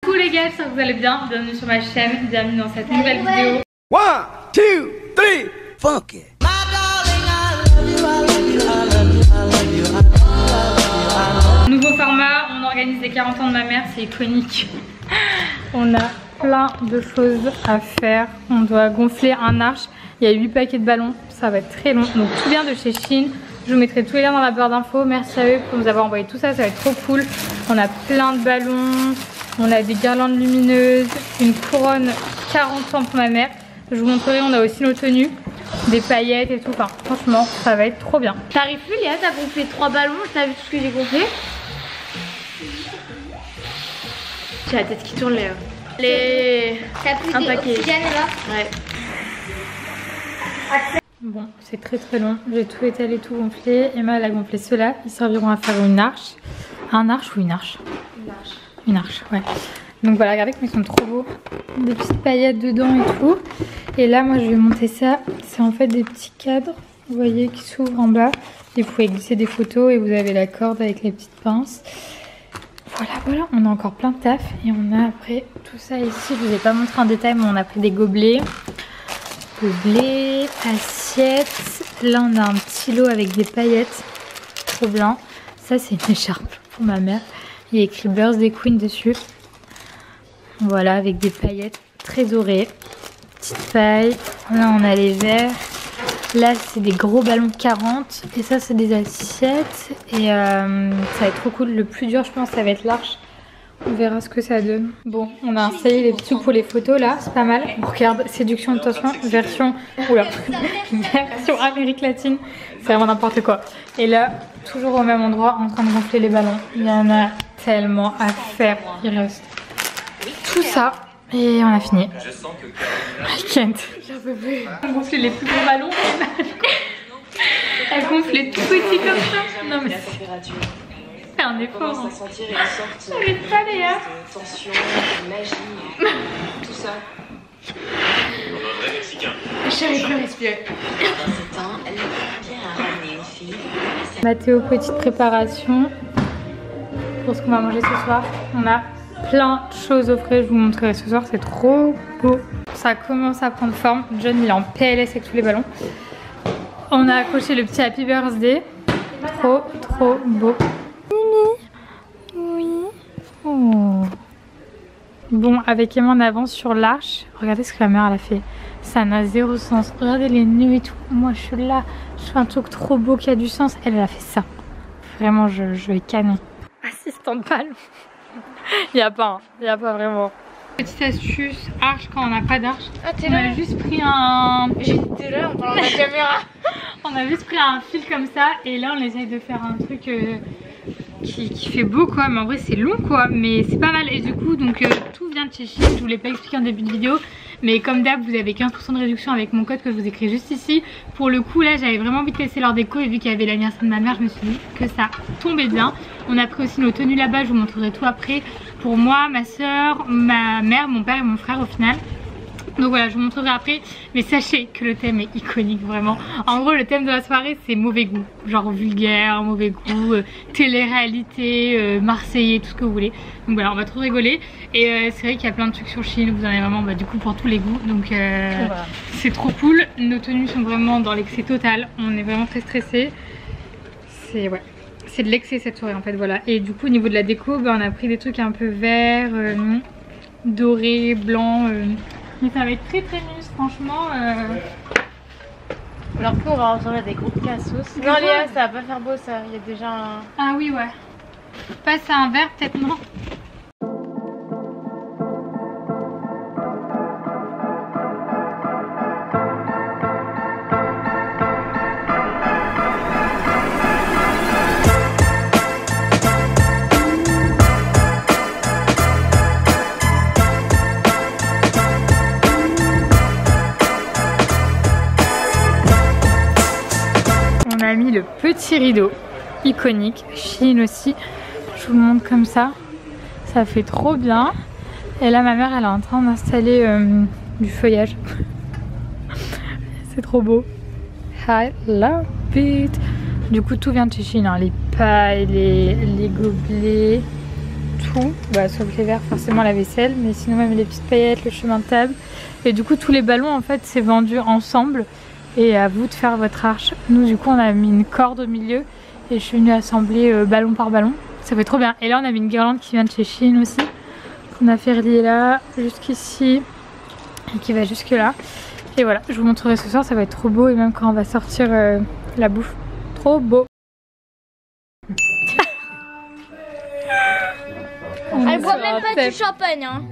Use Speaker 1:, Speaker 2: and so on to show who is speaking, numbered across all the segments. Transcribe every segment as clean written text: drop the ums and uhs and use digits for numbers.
Speaker 1: Coucou les gars, j'espère que vous allez bien. Bienvenue sur ma chaîne, bienvenue dans cette nouvelle vidéo.
Speaker 2: 1, 2, 3, funk it.
Speaker 1: Nouveau format, on organise les 40 ans de ma mère, c'est iconique. On a plein de choses à faire. On doit gonfler un arche. Il y a 8 paquets de ballons, ça va être très long. Donc tout vient de chez Shein. Je vous mettrai tous les liens dans la barre d'infos. Merci à eux pour nous avoir envoyé tout ça, ça va être trop cool. On a plein de ballons, on a des guirlandes lumineuses, une couronne 40 ans pour ma mère. Je vous montrerai, on a aussi nos tenues, des paillettes et tout. Enfin, franchement, ça va être trop bien.
Speaker 3: T'arrives plus, Léa, t'as gonflé 3 ballons, t'as vu tout ce que j'ai gonflé? J'ai la tête qui tourne, Léa. Un paquet. Ouais.
Speaker 1: Bon, c'est très très long. J'ai tout étalé, tout gonflé. Emma, elle a gonflé ceux-là. Ils serviront à faire une arche. Un arche ou une arche?
Speaker 3: Une arche.
Speaker 1: Une arche, ouais. Donc voilà, regardez comme ils sont trop beaux. Des petites paillettes dedans et tout. Et là, moi, je vais monter ça. C'est en fait des petits cadres, vous voyez, qui s'ouvrent en bas. Et vous pouvez glisser des photos et vous avez la corde avec les petites pinces. Voilà, on a encore plein de taf. Et on a après tout ça ici. Je vous ai pas montré en détail, mais on a pris des gobelets. Gobelets, assiettes. Là, on a un petit lot avec des paillettes. Trop blanc. Ça, c'est une écharpe pour ma mère. Il y a écrit Birthday Queen dessus. Voilà, avec des paillettes très dorées. Petite paille. Là, on a les verres. Là, c'est des gros ballons 40. Et ça, c'est des assiettes. Et ça va être trop cool. Le plus dur, je pense, ça va être l'arche. On verra ce que ça donne. Bon, on a installé les petits trucs pour les photos là, c'est pas mal. On regarde Séduction de tension, version version Amérique latine. C'est vraiment n'importe quoi. Et là, toujours au même endroit, en train de gonfler les ballons. Il y en a tellement à faire. Il reste tout ça. Et on a fini. I can't. J'en peux plus. On gonfle les plus gros ballons. Elle gonfle les tout petits comme ça. Non mais c'est un effort.
Speaker 4: On commence à sentir une sorte
Speaker 1: de
Speaker 4: tension, de magie, tout ça.
Speaker 5: Un vrai Mexicain.
Speaker 3: J'arrive plus à respirer.
Speaker 4: Dans ce temps, elle vient à ramener une fille.
Speaker 1: Mathéo, petite préparation pour ce qu'on va manger ce soir. On a plein de choses au frais, je vous montrerai ce soir, c'est trop beau. Ça commence à prendre forme. John, il est en PLS avec tous les ballons. On a accroché le petit Happy Birthday. Trop beau. Oui. Oh. Bon, avec Emma, on avance sur l'arche. Regardez ce que la mère elle a fait. Ça n'a zéro sens. Regardez les nœuds et tout. Moi, je suis là. Je fais un truc trop beau qui a du sens. Elle a fait ça. Vraiment, je vais canner. Assistante ballon. Il n'y a pas vraiment. Petite astuce, arche quand on n'a pas d'arche.
Speaker 3: Ah, t'es
Speaker 1: on
Speaker 3: là?
Speaker 1: a juste pris un...
Speaker 3: J'étais là en parlant de la caméra.
Speaker 1: On a juste pris un fil comme ça et là on essaye de faire un truc qui fait beau quoi, mais en vrai c'est long quoi, mais c'est pas mal. Et du coup donc tout vient de chez Shein, je vous l'ai pas expliqué en début de vidéo, mais comme d'hab vous avez 15% de réduction avec mon code que je vous écris juste ici. Pour le coup là j'avais vraiment envie de tester leur déco et vu qu'il y avait l'anniversaire de ma mère je me suis dit que ça tombait bien. On a pris aussi nos tenues là-bas, je vous montrerai tout après. Pour moi, ma soeur, ma mère, mon père et mon frère au final. Donc voilà, je vous montrerai après. Mais sachez que le thème est iconique vraiment. En gros, le thème de la soirée c'est mauvais goût. Genre vulgaire, mauvais goût, télé-réalité, marseillais, tout ce que vous voulez. Donc voilà, on va trop rigoler. Et c'est vrai qu'il y a plein de trucs sur Shein. Vous en avez vraiment du coup pour tous les goûts. Donc voilà. C'est trop cool. Nos tenues sont vraiment dans l'excès total. On est vraiment très stressés. C'est de l'excès cette soirée en fait, voilà. Et du coup au niveau de la déco, on a pris des trucs un peu verts, dorés, blancs. Mais ça va être très mus franchement.
Speaker 3: Alors qu'on va ressembler à des groupes cassos. Non Léa, ça va pas faire beau ça, il y a déjà un...
Speaker 1: Ah oui ouais. Passe à un vert peut-être non. On a mis le petit rideau iconique, Shein aussi. Je vous montre comme ça. Ça fait trop bien. Et là ma mère elle est en train d'installer du feuillage. C'est trop beau. I love it. Du coup tout vient de chez Shein, hein. Les pailles, les gobelets, tout, bah, sauf les verres, forcément la vaisselle, mais sinon même les petites paillettes, le chemin de table. Et du coup tous les ballons en fait c'est vendu ensemble et à vous de faire votre arche. Nous du coup on a mis une corde au milieu et je suis venue assembler ballon par ballon. Ça fait trop bien. Et là on a mis une guirlande qui vient de chez Shein aussi, qu'on a fait relier là, jusqu'ici et qui va jusque là. Et voilà, je vous montrerai ce soir, ça va être trop beau et même quand on va sortir la bouffe, trop beau.
Speaker 3: Elle boit même pas du champagne hein.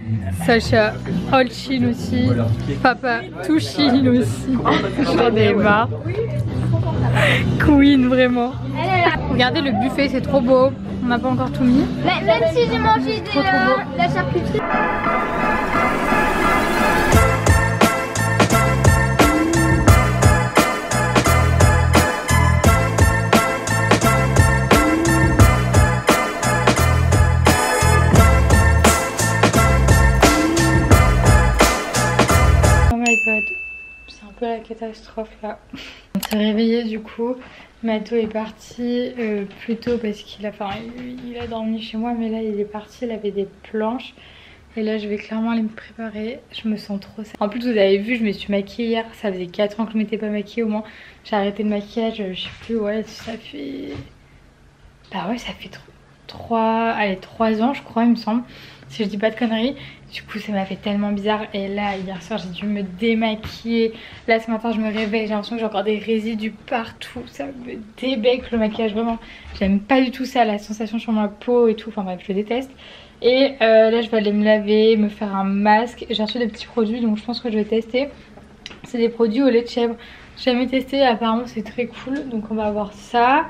Speaker 1: Sacha, all Shein aussi, papa, tout Shein aussi. J'en ai marre. Queen vraiment. Regardez le buffet, c'est trop beau. On n'a pas encore tout mis.
Speaker 3: Même si j'ai mangé de la charcuterie.
Speaker 1: C'est un peu la catastrophe là. On s'est réveillé du coup. Matho est parti plus tôt parce qu'il a dormi chez moi, mais là il est parti, il avait des planches. Et là je vais clairement aller me préparer. Je me sens trop sale. En plus vous avez vu, je me suis maquillée hier. Ça faisait 4 ans que je m'étais pas maquillée au moins. J'ai arrêté le maquillage, je sais plus, ouais ça fait... Bah ouais ça fait 3 ans je crois il me semble. Si je dis pas de conneries. Du coup ça m'a fait tellement bizarre. Et là hier soir j'ai dû me démaquiller. Là ce matin je me réveille, j'ai l'impression que j'ai encore des résidus partout. Ça me débecque le maquillage vraiment. J'aime pas du tout ça, la sensation sur ma peau et tout. Enfin bref je le déteste. Et là je vais aller me laver, me faire un masque. J'ai reçu des petits produits donc je pense que je vais tester. C'est des produits au lait de chèvre. J'ai jamais testé, apparemment c'est très cool. Donc on va avoir ça.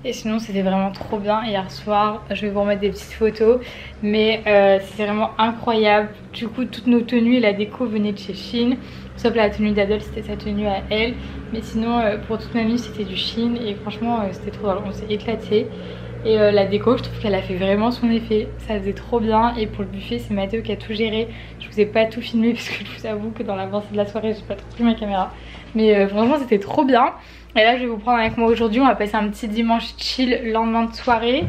Speaker 1: Et sinon c'était vraiment trop bien hier soir. Je vais vous remettre des petites photos. Mais c'était vraiment incroyable. Du coup toutes nos tenues et la déco venaient de chez Shein. Sauf la tenue d'Adol, c'était sa tenue à elle. Mais sinon pour toute ma vie c'était du Shein. Et franchement c'était trop drôle, on s'est éclaté. Et la déco je trouve qu'elle a fait vraiment son effet. Ça faisait trop bien. Et pour le buffet c'est Mathéo qui a tout géré. Je vous ai pas tout filmé parce que je vous avoue que dans l'avancée de la soirée j'ai pas trop pris ma caméra. Mais franchement c'était trop bien. Et là je vais vous prendre avec moi aujourd'hui. On va passer un petit dimanche chill lendemain de soirée.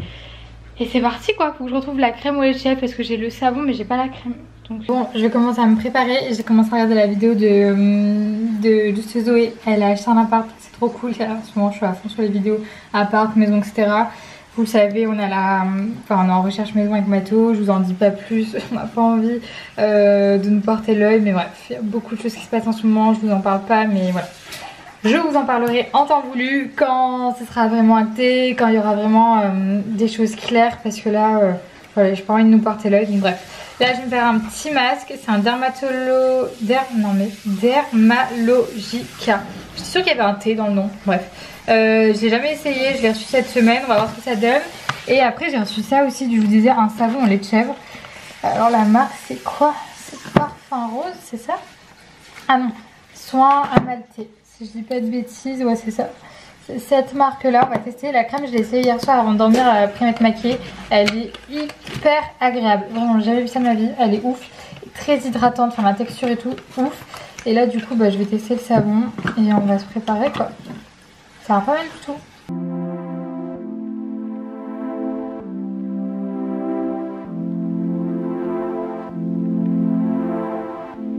Speaker 1: Et c'est parti quoi. Faut que je retrouve la crème au lait de chèvre parce que j'ai le savon mais j'ai pas la crème. Donc bon je commence à me préparer. J'ai commencé à regarder la vidéo de Zoé. Elle a acheté un appart. C'est trop cool. En ce moment je suis à fond sur les vidéos appart, maison etc. Vous le savez, on est en recherche maison avec Matho. Je vous en dis pas plus, on n'a pas envie de nous porter l'œil. Mais bref, il y a beaucoup de choses qui se passent en ce moment. Je vous en parle pas, mais voilà. Je vous en parlerai en temps voulu, quand ce sera vraiment acté, quand il y aura vraiment des choses claires. Parce que là, voilà, j'ai pas envie de nous porter l'œil. Donc bref, là je vais me faire un petit masque. C'est un Dermalogica. Je suis sûre qu'il y avait un T dans le nom. Bref. J'ai jamais essayé, je l'ai reçu cette semaine, on va voir ce que ça donne. Et après j'ai reçu ça aussi, je vous disais, un savon au lait de chèvre. Alors la marque c'est quoi? C'est Parfum Rose, c'est ça? Ah non, Soin Amalté, si je dis pas de bêtises, ouais c'est ça. C'est cette marque là, on va tester. La crème je l'ai essayé hier soir avant de dormir après m'être maquillée. Elle est hyper agréable, vraiment j'ai jamais vu ça de ma vie, elle est ouf. Très hydratante, enfin la texture et tout, ouf. Et là du coup bah, je vais tester le savon et on va se préparer quoi. Ça va pas mal du tout.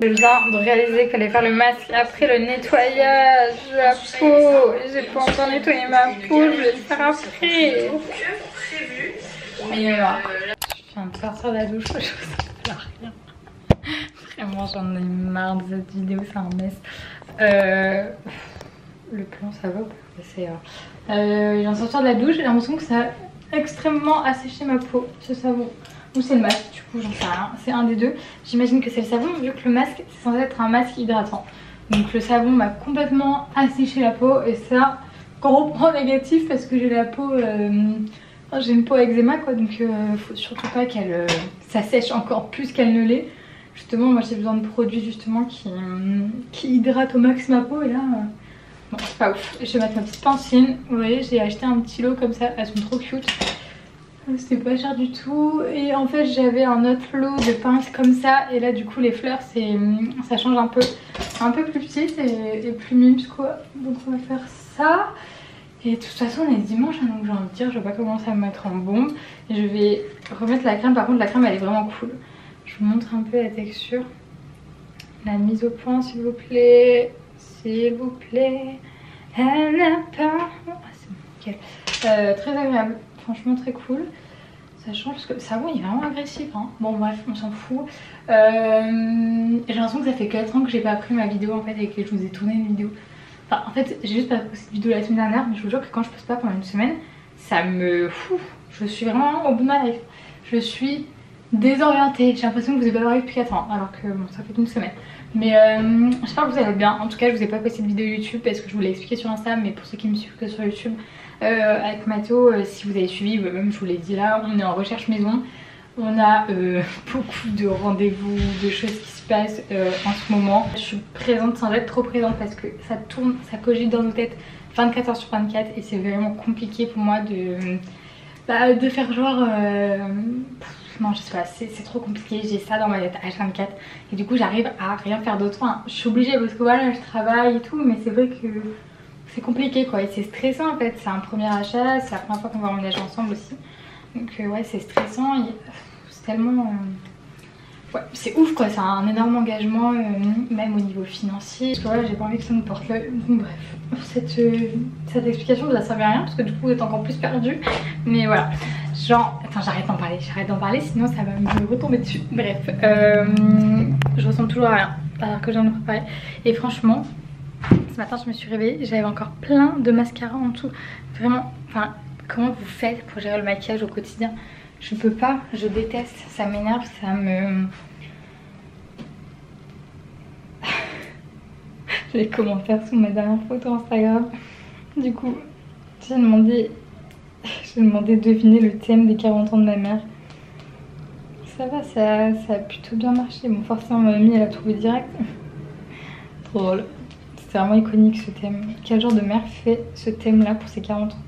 Speaker 1: Je viens de réaliser qu'il fallait faire le masque après le nettoyage de la peau. J'ai pas encore nettoyé ma peau, je vais le faire après. Mais je viens de sortir de la douche, je sais pas rien. Vraiment j'en ai marre de cette vidéo, c'est un mess. Le plan ça va ou pas? Je viens de sortir de la douche, j'ai l'impression que ça a extrêmement asséché ma peau, ce savon. Ou c'est le masque, du coup j'en sais rien, c'est un des deux. J'imagine que c'est le savon vu que le masque c'est censé être un masque hydratant. Donc le savon m'a complètement asséché la peau et ça, gros point négatif parce que j'ai la peau, j'ai une peau eczéma quoi. Donc faut surtout pas qu'elle s'assèche encore plus qu'elle ne l'est. Justement moi j'ai besoin de produits justement qui hydratent au max ma peau et là... Bon, c'est pas ouf. Je vais mettre ma petite pincine. Vous voyez, j'ai acheté un petit lot comme ça. Elles sont trop cute. C'était pas cher du tout. Et en fait, j'avais un autre lot de pinces comme ça. Et là, du coup, les fleurs, ça change un peu. Un peu plus petite et plus mimes quoi. Donc, on va faire ça. Et de toute façon on est dimanche hein, donc j'ai envie de dire je vais pas commencer à me mettre en bombe. Et je vais remettre la crème, par contre la crème elle est vraiment cool. Je vous montre un peu la texture. La mise au point s'il vous plaît. S'il vous plaît. Elle n'a pas... Ah c'est bon, nickel. Très agréable, franchement très cool. Ça change parce que le savon il est vraiment agressif hein. Bon bref on s'en fout. J'ai l'impression que ça fait 4 ans que j'ai pas pris ma vidéo en fait et que je vous ai tourné une vidéo. Enfin en fait j'ai juste pas posté cette vidéo la semaine dernière, mais je vous jure que quand je poste pas pendant une semaine ça me fout. Je suis vraiment au bout de ma life. Je suis désorientée, j'ai l'impression que vous avez pas vu depuis 4 ans alors que bon ça fait qu'une semaine. Mais j'espère que vous allez bien. En tout cas je vous ai pas posté de vidéo YouTube parce que je vous l'ai expliqué sur Insta, mais pour ceux qui me suivent que sur YouTube avec Mathéo, si vous avez suivi, même je vous l'ai dit là, on est en recherche maison. On a beaucoup de rendez-vous, de choses qui se passent en ce moment. Je suis présente sans être trop présente parce que ça tourne, ça cogite dans nos têtes 24 h sur 24 et c'est vraiment compliqué pour moi de faire genre... non je sais pas, c'est trop compliqué, j'ai ça dans ma tête H24 et du coup j'arrive à rien faire d'autre. Enfin, je suis obligée parce que voilà je travaille et tout, mais c'est vrai que c'est compliqué quoi et c'est stressant en fait. C'est un premier achat, c'est la première fois qu'on va emménager ensemble aussi. Donc ouais c'est stressant, c'est tellement... ouais c'est ouf quoi, c'est un énorme engagement même au niveau financier. Parce que voilà j'ai pas envie que ça nous porte l'œil. Bref, cette explication ne vous a servi à rien parce que du coup vous êtes encore plus perdu. Mais voilà, genre... Attends j'arrête d'en parler sinon ça va me retomber dessus. Bref, je ressemble toujours à rien alors que je viens de me préparer. Et franchement, ce matin je me suis réveillée, j'avais encore plein de mascara en dessous. Vraiment, enfin... Comment vous faites pour gérer le maquillage au quotidien? Je peux pas, je déteste, ça m'énerve, ça me... Les commentaires sous ma dernière photo Instagram. Du coup, j'ai demandé de deviner le thème des 40 ans de ma mère. Ça va, ça a plutôt bien marché. Bon, forcément ma mamie elle a trouvé direct. Trop drôle. C'était vraiment iconique ce thème. Quel genre de mère fait ce thème là pour ses 40 ans?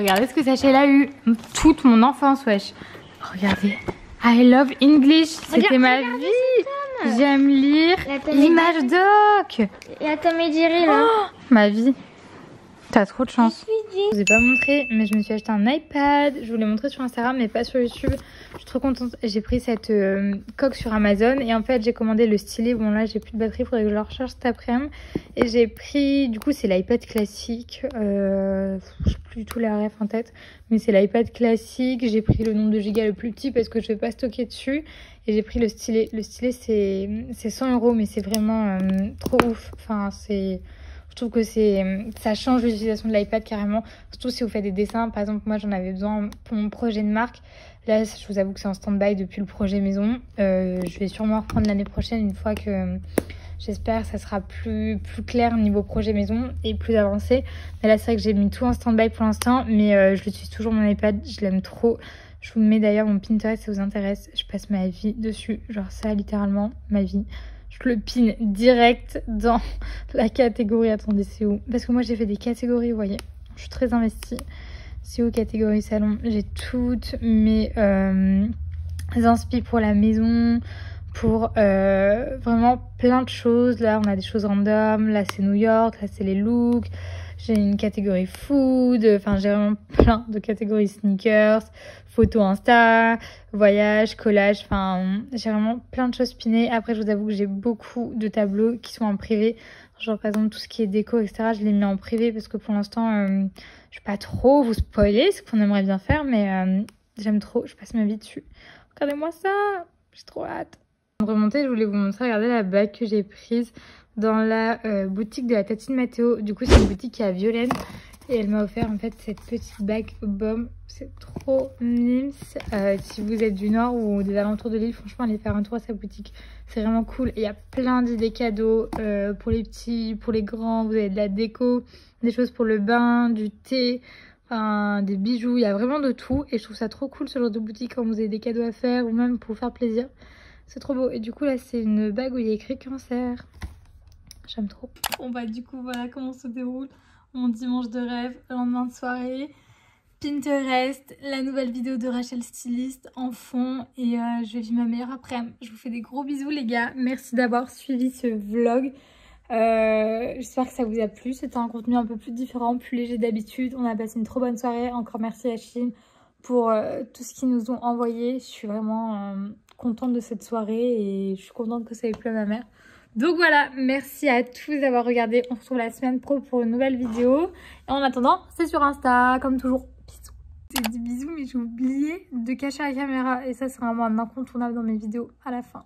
Speaker 1: Regardez ce que Sacha a eu toute mon enfance, wesh. Regardez, I love English, c'était ma vie. J'aime lire. Image doc.
Speaker 3: Il y a Tom et Jerry là.
Speaker 1: Oh, ma vie. T'as trop de chance. Je vous ai pas montré, mais je me suis acheté un iPad. Je vous l'ai montré sur Instagram, mais pas sur YouTube. Je suis trop contente. J'ai pris cette coque sur Amazon et en fait j'ai commandé le stylet. Bon là j'ai plus de batterie, faudrait que je le recharge cet après-midi. Et j'ai pris, du coup c'est l'iPad classique. Je sais plus du tout la ref en tête, mais c'est l'iPad classique. J'ai pris le nombre de gigas le plus petit parce que je vais pas stocker dessus. Et j'ai pris le stylet. Le stylet c'est 100 €, mais c'est vraiment trop ouf. Enfin c'est... Je trouve que ça change l'utilisation de l'iPad carrément. Surtout si vous faites des dessins. Par exemple, moi j'en avais besoin pour mon projet de marque. Là, je vous avoue que c'est en stand-by depuis le projet maison. Je vais sûrement reprendre l'année prochaine une fois que j'espère ça sera plus clair niveau projet maison et plus avancé. Mais là, c'est vrai que j'ai mis tout en stand-by pour l'instant. Mais je l'utilise toujours mon iPad. Je l'aime trop. Je vous mets d'ailleurs mon Pinterest si ça vous intéresse. Je passe ma vie dessus. Genre ça, littéralement, ma vie. Je le pin direct dans la catégorie. Attendez, c'est où? Parce que moi, j'ai fait des catégories, vous voyez. Je suis très investie. C'est où catégorie salon? J'ai toutes mes inspi pour la maison, pour vraiment plein de choses. Là, on a des choses random. Là, c'est New York. Là, c'est les looks. J'ai une catégorie food. Enfin, j'ai vraiment plein de catégories sneakers, photo Insta, voyage, collage. Enfin, j'ai vraiment plein de choses pinées. Après, je vous avoue que j'ai beaucoup de tableaux qui sont en privé. Genre, par exemple, tout ce qui est déco, etc. Je l'ai mis en privé parce que pour l'instant, je vais pas trop vous spoiler ce qu'on aimerait bien faire. Mais j'aime trop. Je passe ma vie dessus. Regardez-moi ça. J'ai trop hâte. Avant de remonter, je voulais vous montrer. Regardez la bague que j'ai prise dans la boutique de la Tatine Mathéo. Du coup c'est une boutique qui est à Violaine et elle m'a offert en fait cette petite bague baume. C'est trop mimes. Si vous êtes du nord ou des alentours de l'île, franchement allez faire un tour à sa boutique, c'est vraiment cool. Et il y a plein d'idées cadeaux pour les petits, pour les grands. Vous avez de la déco, des choses pour le bain, du thé, enfin, des bijoux, il y a vraiment de tout. Et je trouve ça trop cool ce genre de boutique quand vous avez des cadeaux à faire ou même pour vous faire plaisir. C'est trop beau. Et du coup là c'est une bague où il y a écrit cancer. J'aime trop. Bon bah du coup voilà comment se déroule mon dimanche de rêve, lendemain de soirée. Pinterest, la nouvelle vidéo de Rachel Styliste en fond et je vais vivre ma meilleure après-midi. Je vous fais des gros bisous les gars. Merci d'avoir suivi ce vlog. J'espère que ça vous a plu. C'était un contenu un peu plus différent, plus léger d'habitude. On a passé une trop bonne soirée. Encore merci à Shein pour tout ce qu'ils nous ont envoyé. Je suis vraiment contente de cette soirée et je suis contente que ça ait plu à ma mère. Donc voilà, merci à tous d'avoir regardé. On se retrouve la semaine pro pour une nouvelle vidéo. Et en attendant, c'est sur Insta, comme toujours. Bisous. J'ai dit bisous, mais j'ai oublié de cacher la caméra. Et ça, c'est vraiment un incontournable dans mes vidéos à la fin.